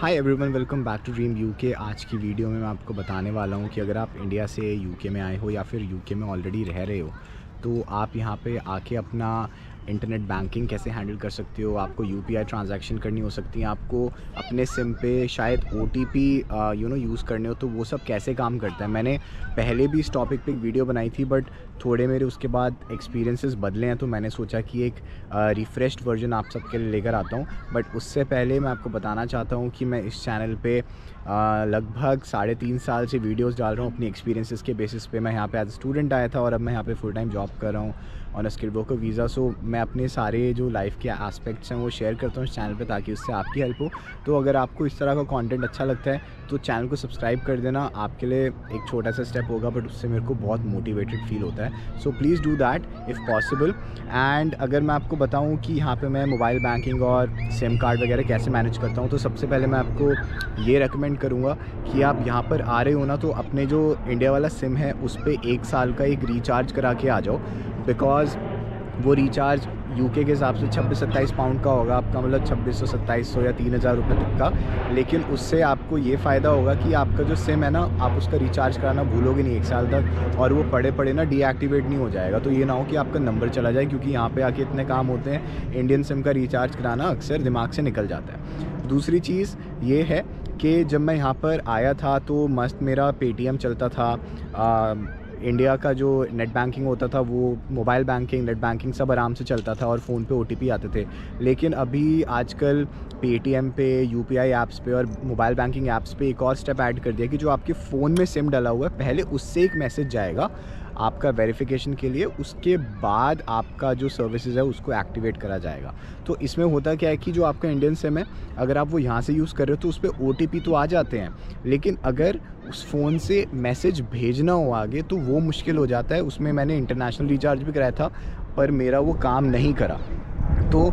Hi everyone, welcome back to Dream UK. आज की video में मैं आपको बताने वाला हूँ कि अगर आप इंडिया से यूके में आए हो या फिर यूके में ऑलरेडी रह रहे हो तो आप यहाँ पे आके अपना इंटरनेट बैंकिंग कैसे हैंडल कर सकते हो। आपको यूपीआई ट्रांजैक्शन करनी हो सकती है, आपको अपने सिम पे शायद ओटीपी यूज़ करने हो, तो वो सब कैसे काम करता है। मैंने पहले भी इस टॉपिक पे एक वीडियो बनाई थी, बट थोड़े मेरे उसके बाद एक्सपीरियंसेस बदले हैं, तो मैंने सोचा कि एक रिफ़्रेश्ड वर्जन आप सबके लिए लेकर आता हूँ। बट उससे पहले मैं आपको बताना चाहता हूँ कि मैं इस चैनल पे लगभग 3.5 साल से वीडियोस डाल रहा हूँ अपनी एक्सपीरियंसेस के बेसिस पे। मैं यहाँ पे एज ए स्टूडेंट आया था और अब मैं यहाँ पे फुल टाइम जॉब कर रहा हूँ on a skilled worker visa. So मैं अपने सारे जो लाइफ के एस्पेक्ट्स हैं वो शेयर करता हूँ इस चैनल पे, ताकि उससे आपकी हेल्प हो। तो अगर आपको इस तरह का कंटेंट अच्छा लगता है तो चैनल को सब्सक्राइब कर देना। आपके लिए एक छोटा सा स्टेप होगा, बट उससे मेरे को बहुत मोटिवेटेड फील होता है। So please do that if possible. And अगर मैं आपको बताऊँ कि यहाँ पे मैं मोबाइल बैंकिंग और सिम कार्ड वगैरह कैसे मैनेज करता हूँ, तो सबसे पहले मैं आपको ये रेकमेंड करूँगा कि आप यहाँ पर आ रहे हो ना, तो अपने जो इंडिया वाला सिम है उस पर 1 साल का एक रिचार्ज करा के आ जाओ। बिकॉज़ वो रिचार्ज यूके के हिसाब से 26-27 पाउंड का होगा आपका, मतलब 2600-2700 या 3000 रुपये तक का। लेकिन उससे आपको ये फ़ायदा होगा कि आपका जो सिम है ना, आप उसका रिचार्ज कराना भूलोगे नहीं 1 साल तक, और वो पड़े पड़े ना डीएक्टिवेट नहीं हो जाएगा। तो ये ना हो कि आपका नंबर चला जाए, क्योंकि यहाँ पे आके इतने काम होते हैं, इंडियन सिम का रिचार्ज कराना अक्सर दिमाग से निकल जाता है। दूसरी चीज़ ये है कि जब मैं यहाँ पर आया था तो मस्त मेरा पेटीएम चलता था। इंडिया का जो नेट बैंकिंग होता था, वो मोबाइल बैंकिंग, नेट बैंकिंग सब आराम से चलता था, और फ़ोन पे ओटीपी आते थे। लेकिन अभी आजकल पेटीएम पे, यूपीआई ऐप्स पे और मोबाइल बैंकिंग ऐप्स पे एक और स्टेप ऐड कर दिया कि जो आपके फ़ोन में सिम डला हुआ है, पहले उससे एक मैसेज जाएगा आपका वेरिफिकेशन के लिए, उसके बाद आपका जो सर्विसेज है उसको एक्टिवेट करा जाएगा। तो इसमें होता क्या है कि जो आपका इंडियन सिम है, अगर आप वो यहाँ से यूज़ कर रहे हो तो उस पर ओटीपी तो आ जाते हैं, लेकिन अगर उस फ़ोन से मैसेज भेजना हो आगे तो वो मुश्किल हो जाता है। उसमें मैंने इंटरनेशनल रिचार्ज भी कराया था, पर मेरा वो काम नहीं करा। तो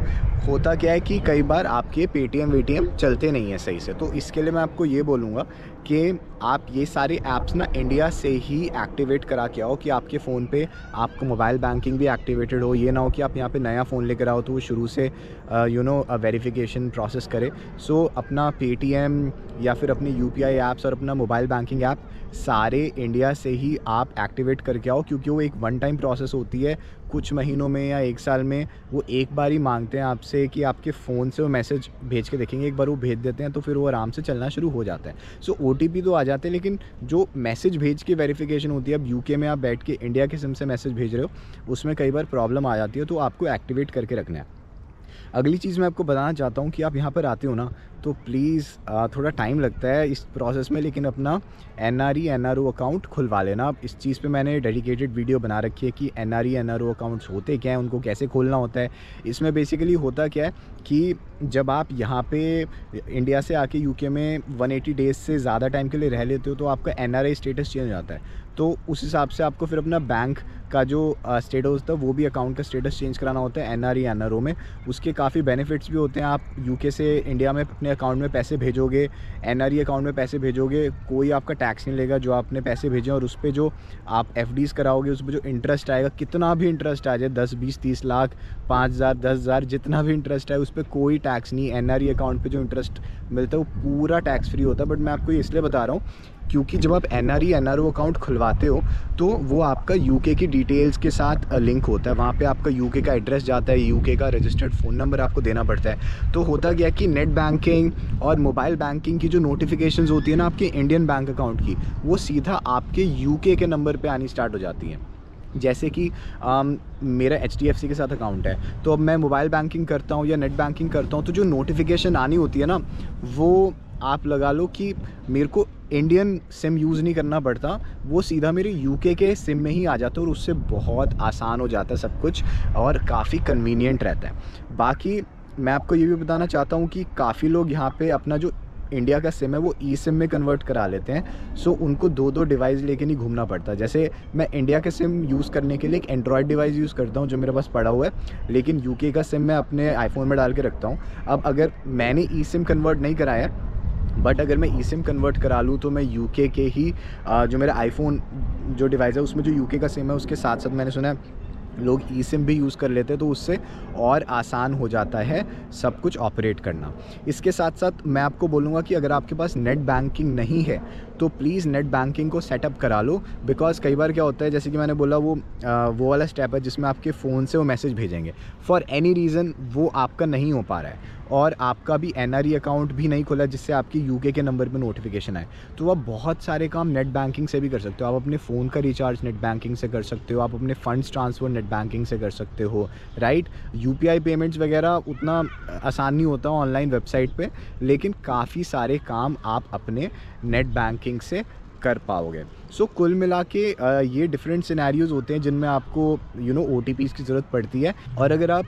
होता क्या है कि कई बार आपके पेटीएम वेटीएम चलते नहीं हैं सही से। तो इसके लिए मैं आपको ये बोलूँगा कि आप ये सारे ऐप्स ना इंडिया से ही एक्टिवेट करा के आओ, कि आपके फ़ोन पे आपको मोबाइल बैंकिंग भी एक्टिवेटेड हो। ये ना हो कि आप यहाँ पे नया फ़ोन लेकर आओ तो वो शुरू से वेरिफिकेशन प्रोसेस करे। सो अपना पेटीएम या फिर अपने यूपीआई ऐप्स और अपना मोबाइल बैंकिंग ऐप सारे इंडिया से ही आप एक्टिवेट करके आओ, क्योंकि वो एक वन टाइम प्रोसेस होती है। कुछ महीनों में या 1 साल में वो एक बार ही मांगते हैं आपसे कि आपके फ़ोन से वो मैसेज भेज के देखेंगे। एक बार वो भेज देते हैं तो फिर वो आराम से चलना शुरू हो जाता है। सो ओटीपी तो आ जाते हैं, लेकिन जो मैसेज भेज के वेरिफिकेशन होती है, अब यूके में आप बैठ के इंडिया के सिम से मैसेज भेज रहे हो, उसमें कई बार प्रॉब्लम आ जाती है, तो आपको एक्टिवेट करके रखना है। अगली चीज़ मैं आपको बताना चाहता हूँ कि आप यहाँ पर आते हो ना, तो प्लीज़ थोड़ा टाइम लगता है इस प्रोसेस में, लेकिन अपना एनआरओ अकाउंट खुलवा लेना। अब इस चीज़ पे मैंने डेडिकेटेड वीडियो बना रखी है कि एनआरओ अकाउंट्स होते क्या हैं, उनको कैसे खोलना होता है। इसमें बेसिकली होता क्या है कि जब आप यहाँ पे इंडिया से आके यूके में 180 डेज़ से ज़्यादा टाइम के लिए रह लेते हो, तो आपका एनआरआई स्टेटस चेंज हो जाता है। तो उस हिसाब से आपको फिर अपना बैंक का जो स्टेटस होता है, वो भी अकाउंट का स्टेटस चेंज कराना होता है एनआरओ में। उसके काफ़ी बेनिफिट्स भी होते हैं। आप यूके से इंडिया में अपने अकाउंट में पैसे भेजोगे, एनआरई अकाउंट में पैसे भेजोगे, कोई आपका टैक्स नहीं लेगा जो आपने पैसे भेजे, और उस पर जो आप एफडीज़ कराओगे उस पर जो इंटरेस्ट आएगा, कितना भी इंटरेस्ट आ जाए, 10, 20, 30 लाख, 5,000, 10,000, जितना भी इंटरेस्ट है उस पर कोई टैक्स नहीं। एनआरई अकाउंट पे जो इंटरेस्ट मिलता है वो पूरा टैक्स फ्री होता है। बट मैं आपको ये इसलिए बता रहा हूँ क्योंकि जब आप एनआरओ अकाउंट खुलवाते हो तो वो आपका यूके की डिटेल्स के साथ लिंक होता है। वहाँ पे आपका यूके का एड्रेस जाता है, यूके का रजिस्टर्ड फ़ोन नंबर आपको देना पड़ता है। तो होता गया कि नेट बैंकिंग और मोबाइल बैंकिंग की जो नोटिफिकेशंस होती है ना आपके इंडियन बैंक अकाउंट की, वो सीधा आपके यूके के नंबर पे आनी स्टार्ट हो जाती हैं। जैसे कि मेरा एचडीएफसी के साथ अकाउंट है, तो अब मैं मोबाइल बैंकिंग करता हूँ या नेट बैंकिंग करता हूँ, तो जो नोटिफिकेशन आनी होती है ना, वो आप लगा लो कि मेरे को इंडियन सिम यूज़ नहीं करना पड़ता, वो सीधा मेरे यूके के सिम में ही आ जाता है, और उससे बहुत आसान हो जाता है सब कुछ, और काफ़ी कन्वीनियंट रहता है। बाकी मैं आपको ये भी बताना चाहता हूँ कि काफ़ी लोग यहाँ पे अपना जो इंडिया का सिम है वो ई सिम में कन्वर्ट करा लेते हैं। सो उनको 2-2 डिवाइस लेके नहीं घूमना पड़ता। जैसे मैं इंडिया के सिम यूज़ करने के लिए एक एंड्रॉयड डिवाइस यूज़ करता हूँ जो मेरे पास पड़ा हुआ है, लेकिन यूके का सिम मैं अपने आईफोन में डाल के रखता हूँ। अब अगर मैंने ई सिम कन्वर्ट नहीं कराया, बट अगर मैं ई सिम कन्वर्ट करा लूँ तो मैं यूके के ही जो मेरा आईफोन जो डिवाइस है उसमें जो यूके का सिम है उसके साथ साथ मैंने सुना है लोग ई सिम भी यूज़ कर लेते हैं, तो उससे और आसान हो जाता है सब कुछ ऑपरेट करना। इसके साथ साथ मैं आपको बोलूँगा कि अगर आपके पास नेट बैंकिंग नहीं है तो प्लीज़ नेट बैंकिंग को सेटअप करा लो, बिकॉज़ कई बार क्या होता है, जैसे कि मैंने बोला, वो वाला स्टेप है जिसमें आपके फ़ोन से वो मैसेज भेजेंगे, फॉर एनी रीज़न वो आपका नहीं हो पा रहा है और आपका भी एनआरई अकाउंट भी नहीं खुला जिससे आपकी यूके के नंबर पे नोटिफिकेशन आए। तो आप बहुत सारे काम नेट बैंकिंग से भी कर सकते हो। आप अपने फ़ोन का रिचार्ज नेट बैंकिंग से कर सकते हो, आप अपने फ़ंड्स ट्रांसफ़र नेट बैंकिंग से कर सकते हो, राइट। यूपीआई पेमेंट्स वगैरह उतना आसान नहीं होता ऑनलाइन वेबसाइट पे, लेकिन काफ़ी सारे काम आप अपने नेट बैंकिंग से कर पाओगे। सो कुल मिला के ये डिफरेंट सिनेरियोज़ होते हैं जिनमें आपको ओटीपीज़ की ज़रूरत पड़ती है। और अगर आप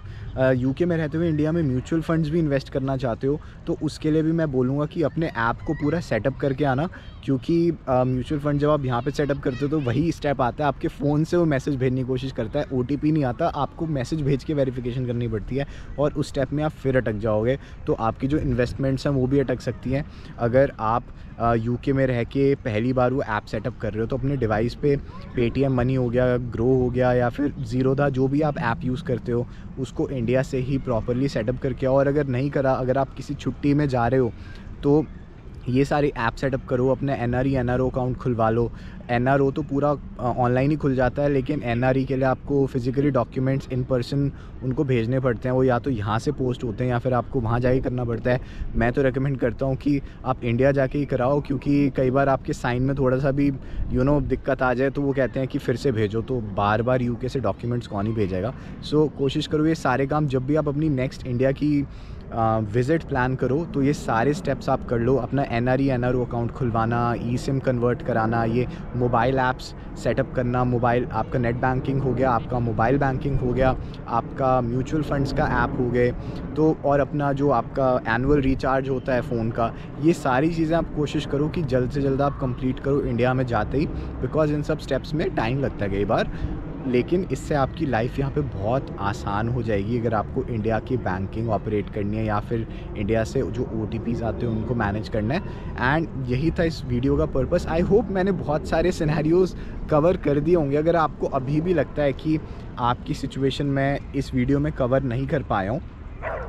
यूके में रहते हुए इंडिया में म्यूचुअल फंड्स भी इन्वेस्ट करना चाहते हो तो उसके लिए भी मैं बोलूँगा कि अपने ऐप को पूरा सेटअप करके आना, क्योंकि म्यूचुअल फंड जब आप यहाँ पे सेटअप करते हो तो वही स्टेप आता है, आपके फ़ोन से वो मैसेज भेजने की कोशिश करता है, ओटीपी नहीं आता, आपको मैसेज भेज के वेरिफिकेशन करनी पड़ती है और उस स्टेप में आप फिर अटक जाओगे, तो आपकी जो इन्वेस्टमेंट्स हैं वो भी अटक सकती हैं। अगर आप यूके में रह के पहली बार वो ऐप सेटअप कर रहे हो तो अपने डिवाइस पे पेटीएम मनी हो गया, ग्रो हो गया या फिर ज़ीरोधा, जो भी आप ऐप यूज़ करते हो उसको इंडिया से ही प्रॉपरली सेटअप करके आओ। और अगर नहीं करा, अगर आप किसी छुट्टी में जा रहे हो तो ये सारे ऐप सेटअप करो, अपने एनआरई एनआरओ अकाउंट खुलवा लो। एनआरओ तो पूरा ऑनलाइन ही खुल जाता है, लेकिन एनआरई के लिए आपको फिज़िकली डॉक्यूमेंट्स इन पर्सन उनको भेजने पड़ते हैं, वो या तो यहाँ से पोस्ट होते हैं या फिर आपको वहाँ जाके करना पड़ता है। मैं तो रेकमेंड करता हूँ कि आप इंडिया जाके ही कराओ, क्योंकि कई बार आपके साइन में थोड़ा सा भी दिक्कत आ जाए तो वो कहते हैं कि फिर से भेजो, तो बार बार यूके से डॉक्यूमेंट्स कौन ही भेजेगा। सो कोशिश करो ये सारे काम जब भी आप अपनी नेक्स्ट इंडिया की विज़िट प्लान करो तो ये सारे स्टेप्स आप कर लो। अपना एनआरई एनआरओ अकाउंट खुलवाना, ई सिम कन्वर्ट कराना, ये मोबाइल ऐप्स सेटअप करना, मोबाइल आपका नेट बैंकिंग हो गया, आपका मोबाइल बैंकिंग हो गया, आपका म्यूचुअल फंड्स का ऐप हो गए, तो और अपना जो आपका एनुअल रिचार्ज होता है फ़ोन का, ये सारी चीज़ें आप कोशिश करो कि जल्द से जल्द आप कंप्लीट करो इंडिया में जाते ही, बिकॉज़ इन सब स्टेप्स में टाइम लगता है कई बार, लेकिन इससे आपकी लाइफ यहाँ पे बहुत आसान हो जाएगी अगर आपको इंडिया की बैंकिंग ऑपरेट करनी है या फिर इंडिया से जो ओटीपीज़ आते हैं उनको मैनेज करना है। एंड यही था इस वीडियो का पर्पस। आई होप मैंने बहुत सारे सिनेरियोज़ कवर कर दिए होंगे। अगर आपको अभी भी लगता है कि आपकी सिचुएशन मैं इस वीडियो में कवर नहीं कर पाया हूँ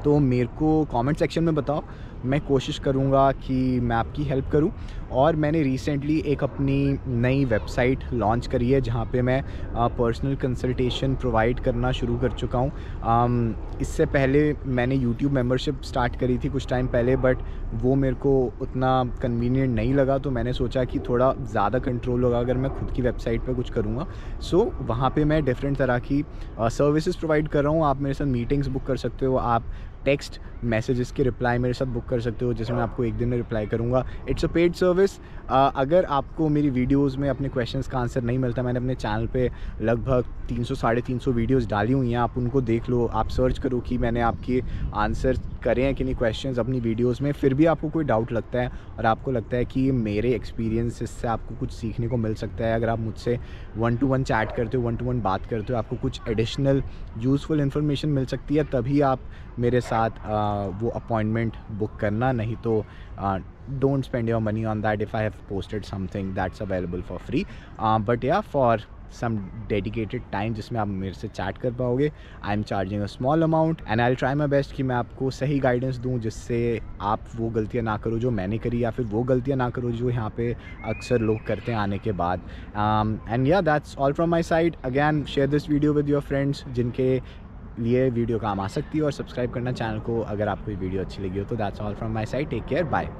तो मेरे को कमेंट सेक्शन में बताओ, मैं कोशिश करूँगा कि मैं आपकी हेल्प करूँ। और मैंने रिसेंटली एक अपनी नई वेबसाइट लॉन्च करी है जहाँ पे मैं पर्सनल कंसल्टेशन प्रोवाइड करना शुरू कर चुका हूँ। इससे पहले मैंने यूट्यूब मेंबरशिप स्टार्ट करी थी कुछ टाइम पहले, बट वो मेरे को उतना कन्वीनियंट नहीं लगा, तो मैंने सोचा कि थोड़ा ज़्यादा कंट्रोल होगा अगर मैं खुद की वेबसाइट पे कुछ करूँगा। सो वहाँ पे मैं डिफरेंट तरह की सर्विसेज प्रोवाइड कर रहा हूँ। आप मेरे साथ मीटिंग्स बुक कर सकते हो, आप टेक्स्ट मैसेजेस के रिप्लाई मेरे साथ बुक कर सकते हो जिसमें मैं आपको एक दिन में रिप्लाई करूँगा। It's a paid service. अगर आपको मेरी वीडियोस में अपने क्वेश्चंस का आंसर नहीं मिलता, मैंने अपने चैनल पे लगभग 300-350 वीडियोस डाली हुई हैं, आप उनको देख लो, आप सर्च करो कि मैंने आपके आंसर करे हैं कि नहीं क्वेश्चंस अपनी वीडियोस में। फिर भी आपको कोई डाउट लगता है और आपको लगता है कि मेरे एक्सपीरियंस से आपको कुछ सीखने को मिल सकता है, अगर आप मुझसे 1-to-1 चैट करते हो, 1-to-1 बात करते हो, आपको कुछ एडिशनल यूज़फुल इन्फॉर्मेशन मिल सकती है, तभी आप मेरे साथ वो अपॉइंटमेंट बुक करना। नहीं तो don't spend your money on that if I have posted something that's available for free, but yeah, for some dedicated time जिसमें आप मेरे से चैट कर पाओगे, I am charging a small amount and I will try my best कि मैं आपको सही गाइडेंस दूँ जिससे आप वो गलतियाँ ना करो जो मैंने करी, या फिर वो गलतियाँ ना करो जो यहाँ पे अक्सर लोग करते हैं आने के बाद। एंड या that's all from my side. Again share this video with your friends जिनके लिए वीडियो काम आ सकती है, और सब्सक्राइब करना चैनल को अगर आपको ये वीडियो अच्छी लगी हो। तो that's all from my side. Take care, bye.